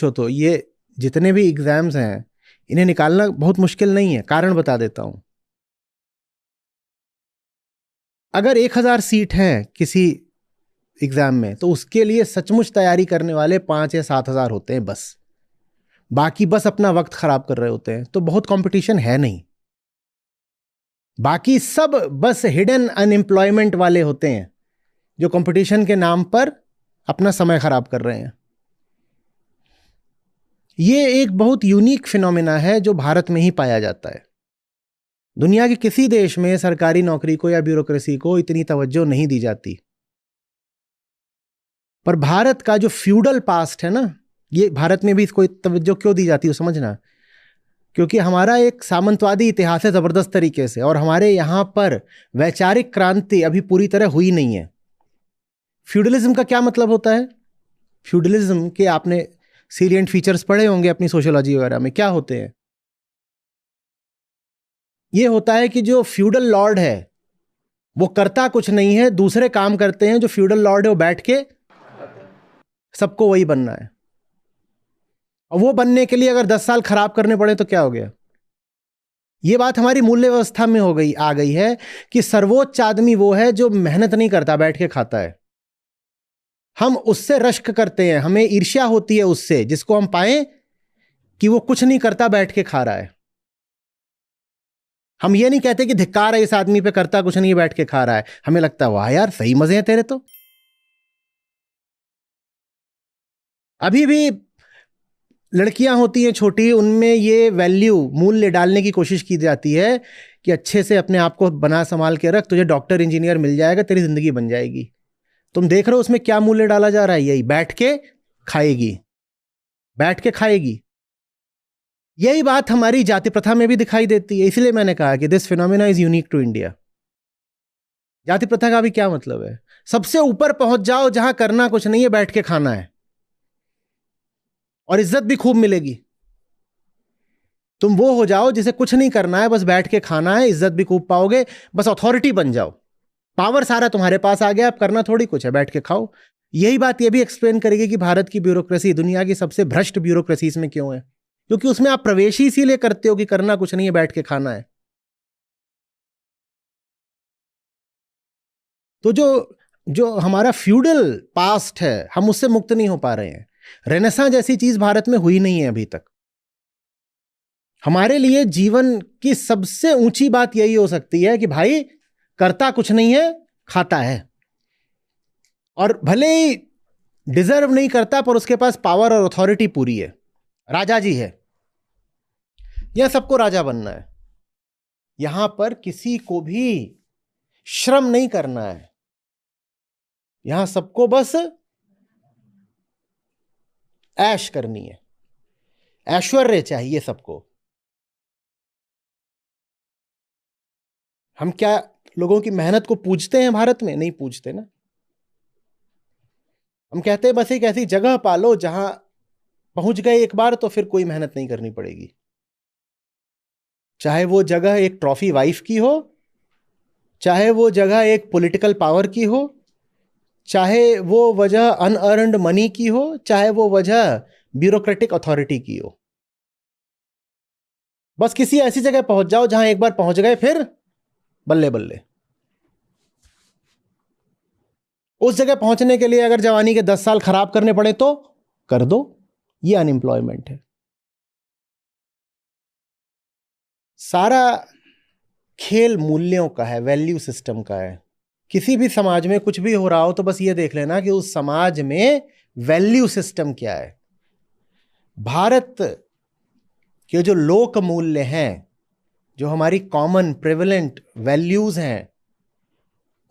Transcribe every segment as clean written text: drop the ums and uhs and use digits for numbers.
तो ये जितने भी एग्जाम्स हैं इन्हें निकालना बहुत मुश्किल नहीं है। कारण बता देता हूं। अगर 1000 सीट हैं किसी एग्जाम में तो उसके लिए सचमुच तैयारी करने वाले 5 या 7 हजार होते हैं बस। बाकी बस अपना वक्त खराब कर रहे होते हैं। तो बहुत कंपटीशन है नहीं। बाकी सब बस हिडन अनएम्प्लॉयमेंट वाले होते हैं जो कंपटीशन के नाम पर अपना समय खराब कर रहे हैं। ये एक बहुत यूनिक फिनोमिना है जो भारत में ही पाया जाता है। दुनिया के किसी देश में सरकारी नौकरी को या ब्यूरोक्रेसी को इतनी तवज्जो नहीं दी जाती। पर भारत का जो फ्यूडल पास्ट है ना, ये भारत में भी इसको तवज्जो क्यों दी जाती है समझना। क्योंकि हमारा एक सामंतवादी इतिहास है जबरदस्त तरीके से, और हमारे यहां पर वैचारिक क्रांति अभी पूरी तरह हुई नहीं है। फ्यूडलिज्म का क्या मतलब होता है? फ्यूडलिज्म के आपने सीलिएंट फीचर्स पढ़े होंगे अपनी सोशियोलॉजी वगैरह में। क्या होते हैं? ये होता है कि जो फ्यूडल लॉर्ड है वो करता कुछ नहीं है, दूसरे काम करते हैं। जो फ्यूडल लॉर्ड है वो बैठ के सबको वही बनना है। और वो बनने के लिए अगर 10 साल खराब करने पड़े तो क्या हो गया? ये बात हमारी मूल्य व्यवस्था में आ गई है कि सर्वोच्च आदमी वो है जो मेहनत नहीं करता, बैठ के खाता है। हम उससे रश्क करते हैं, हमें ईर्ष्या होती है उससे जिसको हम पाएं कि वो कुछ नहीं करता, बैठ के खा रहा है। हम ये नहीं कहते कि धिक्कार है इस आदमी पे, करता कुछ नहीं, बैठ के खा रहा है। हमें लगता है वाह यार सही मजे हैं तेरे तो। अभी भी लड़कियां होती हैं छोटी, उनमें ये वैल्यू मूल्य डालने की कोशिश की जाती है कि अच्छे से अपने आप को बना संभाल के रख, तुझे डॉक्टर इंजीनियर मिल जाएगा, तेरी जिंदगी बन जाएगी। तुम देख रहे हो उसमें क्या मूल्य डाला जा रहा है? यही बैठ के खाएगी, बैठ के खाएगी। यही बात हमारी जाति प्रथा में भी दिखाई देती है। इसलिए मैंने कहा कि this phenomena is unique to India. जाति प्रथा का भी क्या मतलब है? सबसे ऊपर पहुंच जाओ जहां करना कुछ नहीं है, बैठ के खाना है, और इज्जत भी खूब मिलेगी। तुम वो हो जाओ जिसे कुछ नहीं करना है, बस बैठ के खाना है, इज्जत भी खूब पाओगे, बस अथॉरिटी बन जाओ। पावर सारा तुम्हारे पास आ गया, अब करना थोड़ी कुछ है, बैठ के खाओ। यही बात ये भी एक्सप्लेन करेगी कि भारत की ब्यूरोक्रेसी दुनिया की सबसे भ्रष्ट ब्यूरोक्रेसीज में क्यों है। क्योंकि उसमें आप प्रवेश ही इसीलिए करते हो कि करना कुछ नहीं है, बैठ के खाना है। तो जो जो हमारा फ्यूडल पास्ट है, हम उससे मुक्त नहीं हो पा रहे हैं। रेनेसां जैसी चीज भारत में हुई नहीं है अभी तक। हमारे लिए जीवन की सबसे ऊंची बात यही हो सकती है कि भाई करता कुछ नहीं है, खाता है, और भले ही डिजर्व नहीं करता पर उसके पास पावर और अथॉरिटी पूरी है, राजा जी है। यह सबको राजा बनना है। यहां पर किसी को भी श्रम नहीं करना है। यहां सबको बस ऐश करनी है, ऐश्वर्य चाहिए सबको। हम क्या लोगों की मेहनत को पूजते हैं भारत में? नहीं पूजते ना। हम कहते हैं बस एक ऐसी जगह पालो जहां पहुंच गए एक बार तो फिर कोई मेहनत नहीं करनी पड़ेगी। चाहे वो जगह एक ट्रॉफी वाइफ की हो, चाहे वो जगह एक पॉलिटिकल पावर की हो, चाहे वो वजह अनअर्न्ड मनी की हो, चाहे वो वजह ब्यूरोक्रेटिक अथॉरिटी की हो। बस किसी ऐसी जगह पहुंच जाओ जहां एक बार पहुंच गए फिर बल्ले बल्ले। उस जगह पहुंचने के लिए अगर जवानी के 10 साल खराब करने पड़े तो कर दो। ये अनएम्प्लॉयमेंट है। सारा खेल मूल्यों का है, वैल्यू सिस्टम का है। किसी भी समाज में कुछ भी हो रहा हो तो बस ये देख लेना कि उस समाज में वैल्यू सिस्टम क्या है। भारत के जो लोक मूल्य हैं, जो हमारी कॉमन प्रेवलेंट वैल्यूज हैं,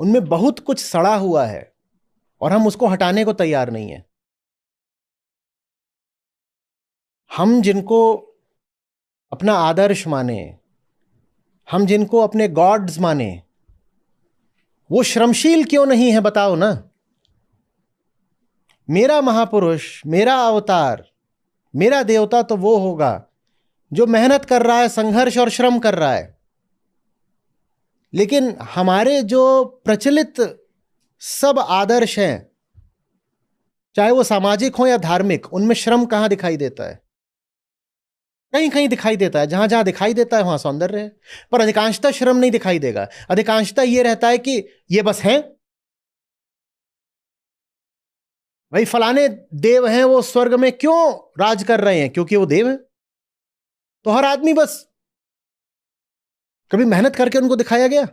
उनमें बहुत कुछ सड़ा हुआ है और हम उसको हटाने को तैयार नहीं है। हम जिनको अपना आदर्श माने, हम जिनको अपने गॉड्स माने, वो श्रमशील क्यों नहीं है बताओ ना। मेरा महापुरुष, मेरा अवतार, मेरा देवता तो वो होगा जो मेहनत कर रहा है, संघर्ष और श्रम कर रहा है। लेकिन हमारे जो प्रचलित सब आदर्श हैं, चाहे वो सामाजिक हो या धार्मिक, उनमें श्रम कहाँ दिखाई देता है? कहीं कहीं दिखाई देता है, जहां जहां दिखाई देता है वहां सौंदर्य है, पर अधिकांशतः श्रम नहीं दिखाई देगा। अधिकांशतः ये रहता है कि ये बस हैं, भाई फलाने देव हैं, वो स्वर्ग में क्यों राज कर रहे हैं? क्योंकि वो देव हैं। तो हर आदमी बस, कभी मेहनत करके उनको दिखाया गया?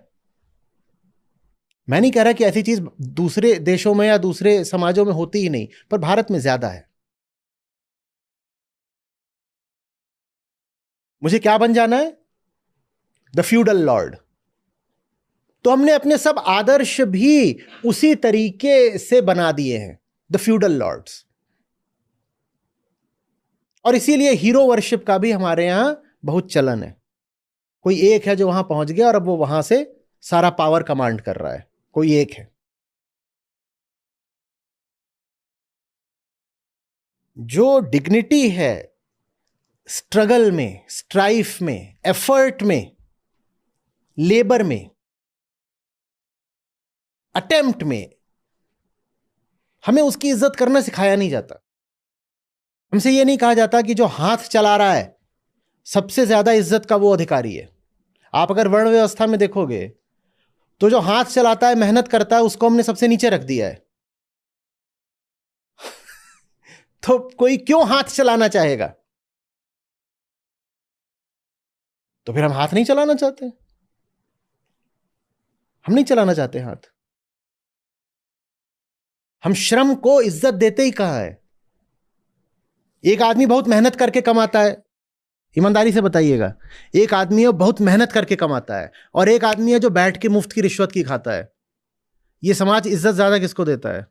मैं नहीं कह रहा कि ऐसी चीज दूसरे देशों में या दूसरे समाजों में होती ही नहीं, पर भारत में ज्यादा है। मुझे क्या बन जाना है? The feudal Lord. तो हमने अपने सब आदर्श भी उसी तरीके से बना दिए हैं, द फ्यूडल लॉर्ड्स। और इसीलिए हीरो वर्शिप का भी हमारे यहां बहुत चलन है। कोई एक है जो वहां पहुंच गया और अब वो वहां से सारा पावर कमांड कर रहा है, कोई एक है। जो डिग्निटी है स्ट्रगल में, स्ट्राइफ में, एफर्ट में, लेबर में, अटेम्प्ट में, हमें उसकी इज्जत करना सिखाया नहीं जाता। हमसे यह नहीं कहा जाता कि जो हाथ चला रहा है सबसे ज्यादा इज्जत का वो अधिकारी है। आप अगर वर्ण व्यवस्था में देखोगे तो जो हाथ चलाता है, मेहनत करता है, उसको हमने सबसे नीचे रख दिया है। तो कोई क्यों हाथ चलाना चाहेगा? तो फिर हम हाथ नहीं चलाना चाहते, हम नहीं चलाना चाहते हाथ। हम श्रम को इज्जत देते ही कहां है? एक आदमी बहुत मेहनत करके कमाता है, ईमानदारी से बताइएगा, एक आदमी है बहुत मेहनत करके कमाता है और एक आदमी है जो बैठ के मुफ्त की रिश्वत की खाता है। ये समाज इज्जत ज्यादा किसको देता है?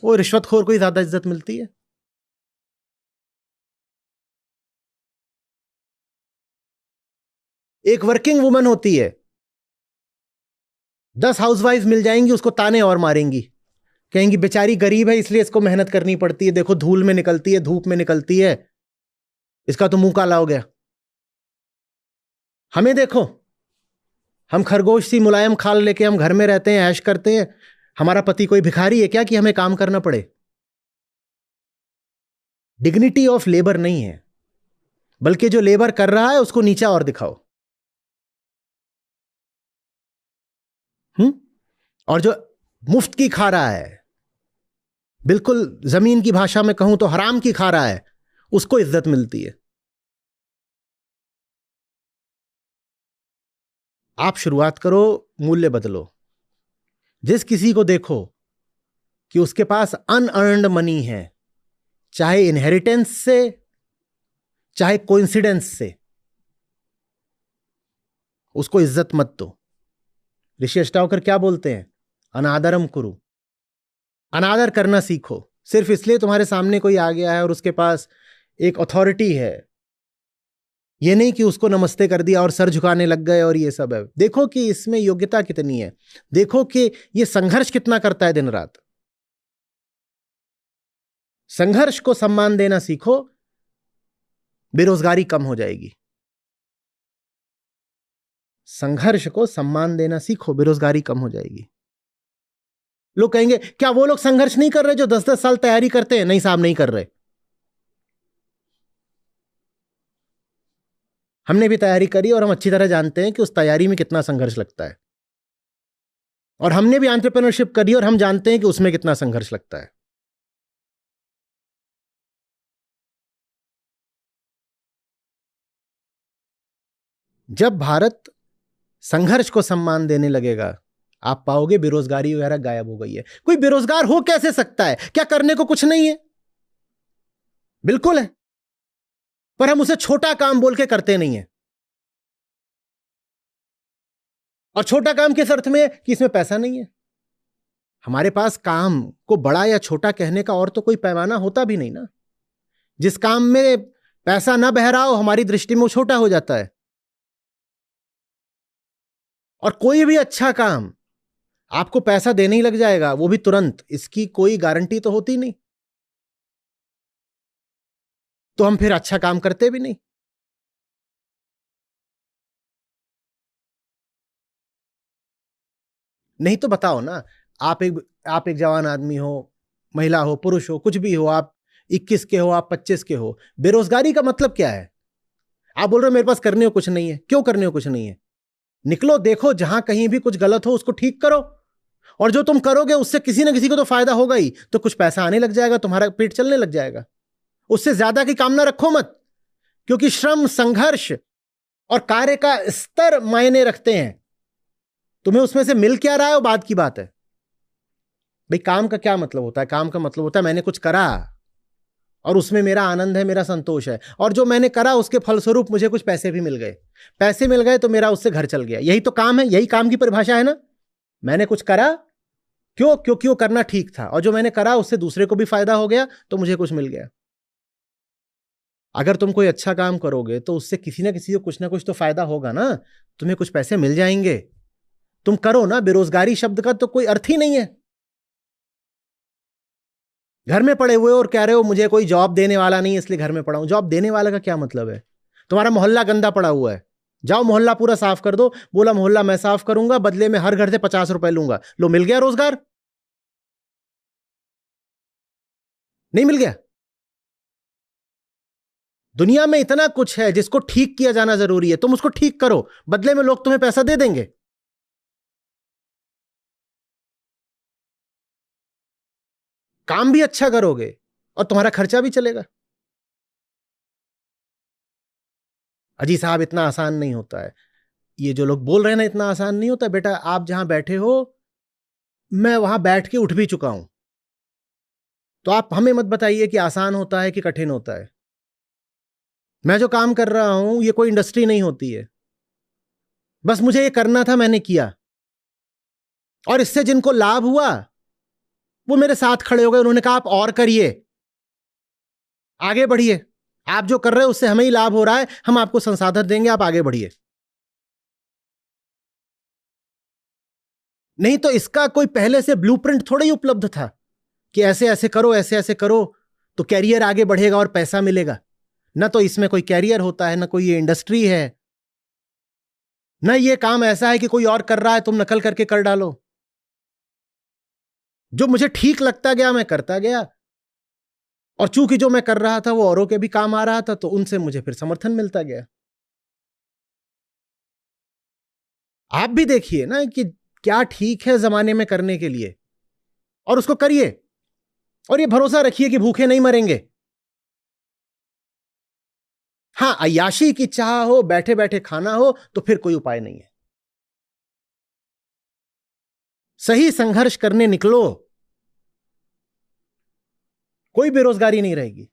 वो रिश्वतखोर को ही ज्यादा इज्जत मिलती है। एक वर्किंग वुमन होती है, 10 हाउसवाइफ मिल जाएंगी, उसको ताने और मारेंगी, कहेंगी बेचारी गरीब है इसलिए इसको मेहनत करनी पड़ती है, देखो धूल में निकलती है, धूप में निकलती है, इसका तो मुंह काला हो गया। हमें देखो, हम खरगोश सी मुलायम खाल लेके हम घर में रहते हैं, ऐश करते हैं। हमारा पति कोई भिखारी है क्या कि हमें काम करना पड़े? डिग्निटी ऑफ लेबर नहीं है, बल्कि जो लेबर कर रहा है उसको नीचा और दिखाओ। और जो मुफ्त की खा रहा है, बिल्कुल जमीन की भाषा में कहूं तो हराम की खा रहा है, उसको इज्जत मिलती है। आप शुरुआत करो, मूल्य बदलो। जिस किसी को देखो कि उसके पास अनअर्न्ड मनी है, चाहे इनहेरिटेंस से, चाहे कोइंसिडेंस से, उसको इज्जत मत दो। ऋषि अष्टावकर क्या बोलते हैं? अनादरम कुरु। अनादर करना सीखो। सिर्फ इसलिए तुम्हारे सामने कोई आ गया है और उसके पास एक अथॉरिटी है, ये नहीं कि उसको नमस्ते कर दिया और सर झुकाने लग गए और ये सब है। देखो कि इसमें योग्यता कितनी है, देखो कि ये संघर्ष कितना करता है दिन रात। संघर्ष को सम्मान देना सीखो, बेरोजगारी कम हो जाएगी। संघर्ष को सम्मान देना सीखो, बेरोजगारी कम हो जाएगी। लोग कहेंगे क्या वो लोग संघर्ष नहीं कर रहे जो 10-10 साल तैयारी करते हैं? नहीं साहब, नहीं कर रहे। हमने भी तैयारी करी और हम अच्छी तरह जानते हैं कि उस तैयारी में कितना संघर्ष लगता है। और हमने भी एंटरप्रेन्योरशिप करी और हम जानते हैं कि उसमें कितना संघर्ष लगता है। जब भारत संघर्ष को सम्मान देने लगेगा, आप पाओगे बेरोजगारी वगैरह गायब हो गई है। कोई बेरोजगार हो कैसे सकता है? क्या करने को कुछ नहीं है? बिल्कुल है, पर हम उसे छोटा काम बोल के करते नहीं है। और छोटा काम किस अर्थ में है? कि इसमें पैसा नहीं है। हमारे पास काम को बड़ा या छोटा कहने का और तो कोई पैमाना होता भी नहीं ना। जिस काम में पैसा ना बह रहा हो, हमारी दृष्टि में वो छोटा हो जाता है। और कोई भी अच्छा काम आपको पैसा देने ही लग जाएगा, वो भी तुरंत, इसकी कोई गारंटी तो होती नहीं। तो हम फिर अच्छा काम करते भी नहीं। नहीं तो बताओ ना, आप एक जवान आदमी हो, महिला हो, पुरुष हो, कुछ भी हो, आप 21 के हो, आप 25 के हो, बेरोजगारी का मतलब क्या है? आप बोल रहे हो मेरे पास करने को कुछ नहीं है। क्यों करने को कुछ नहीं है? निकलो, देखो, जहां कहीं भी कुछ गलत हो उसको ठीक करो, और जो तुम करोगे उससे किसी ना किसी को तो फायदा होगा ही, तो कुछ पैसा आने लग जाएगा, तुम्हारा पेट चलने लग जाएगा। उससे ज्यादा की कामना रखो मत, क्योंकि श्रम, संघर्ष और कार्य का स्तर मायने रखते हैं। तुम्हें उसमें से मिल क्या रहा है वो बात की बात है। भाई, काम का क्या मतलब होता है? काम का मतलब होता है मैंने कुछ करा और उसमें मेरा आनंद है, मेरा संतोष है, और जो मैंने करा उसके फलस्वरूप मुझे कुछ पैसे भी मिल गए। पैसे मिल गए तो मेरा उससे घर चल गया। यही तो काम है, यही काम की परिभाषा है ना। मैंने कुछ करा, क्यों? क्योंकि वो करना ठीक था, और जो मैंने करा उससे दूसरे को भी फायदा हो गया, तो मुझे कुछ मिल गया। अगर तुम कोई अच्छा काम करोगे तो उससे किसी ना किसी को कुछ ना कुछ तो फायदा होगा ना, तुम्हें कुछ पैसे मिल जाएंगे। तुम करो ना। बेरोजगारी शब्द का तो कोई अर्थ ही नहीं है। घर में पड़े हुए और कह रहे हो मुझे कोई जॉब देने वाला नहीं इसलिए घर में पड़ा हूं। जॉब देने वाला का क्या मतलब है? तुम्हारा मोहल्ला गंदा पड़ा हुआ है, जाओ मोहल्ला पूरा साफ कर दो। बोला मोहल्ला मैं साफ करूंगा, बदले में हर घर से 50 रुपए लूंगा। लो, मिल गया रोजगार? नहीं मिल गया? दुनिया में इतना कुछ है जिसको ठीक किया जाना जरूरी है, तुम उसको ठीक करो, बदले में लोग तुम्हें पैसा दे देंगे। काम भी अच्छा करोगे और तुम्हारा खर्चा भी चलेगा। अजी साहब, इतना आसान नहीं होता है। ये जो लोग बोल रहे हैं ना, इतना आसान नहीं होता बेटा। आप जहां बैठे हो, मैं वहां बैठ के उठ भी चुका हूं। तो आप हमें मत बताइए कि आसान होता है कि कठिन होता है। मैं जो काम कर रहा हूं, ये कोई इंडस्ट्री नहीं होती है। बस मुझे ये करना था, मैंने किया, और इससे जिनको लाभ हुआ वो मेरे साथ खड़े हो गए। उन्होंने कहा आप और करिए, आगे बढ़िए, आप जो कर रहे हो उससे हमें ही लाभ हो रहा है, हम आपको संसाधन देंगे, आप आगे बढ़िए। नहीं तो इसका कोई पहले से ब्लूप्रिंट थोड़ा ही उपलब्ध था कि ऐसे ऐसे करो, ऐसे ऐसे करो तो कैरियर आगे बढ़ेगा और पैसा मिलेगा। ना तो इसमें कोई कैरियर होता है, ना कोई ये इंडस्ट्री है, ना ये काम ऐसा है कि कोई और कर रहा है तुम नकल करके कर डालो। जो मुझे ठीक लगता गया मैं करता गया, और चूंकि जो मैं कर रहा था वो औरों के भी काम आ रहा था, तो उनसे मुझे फिर समर्थन मिलता गया। आप भी देखिए ना कि क्या ठीक है जमाने में करने के लिए, और उसको करिए, और ये भरोसा रखिए कि भूखे नहीं मरेंगे। हां, अय्याशी की चाह हो, बैठे बैठे खाना हो, तो फिर कोई उपाय नहीं है। सही संघर्ष करने निकलो, कोई बेरोजगारी नहीं रहेगी।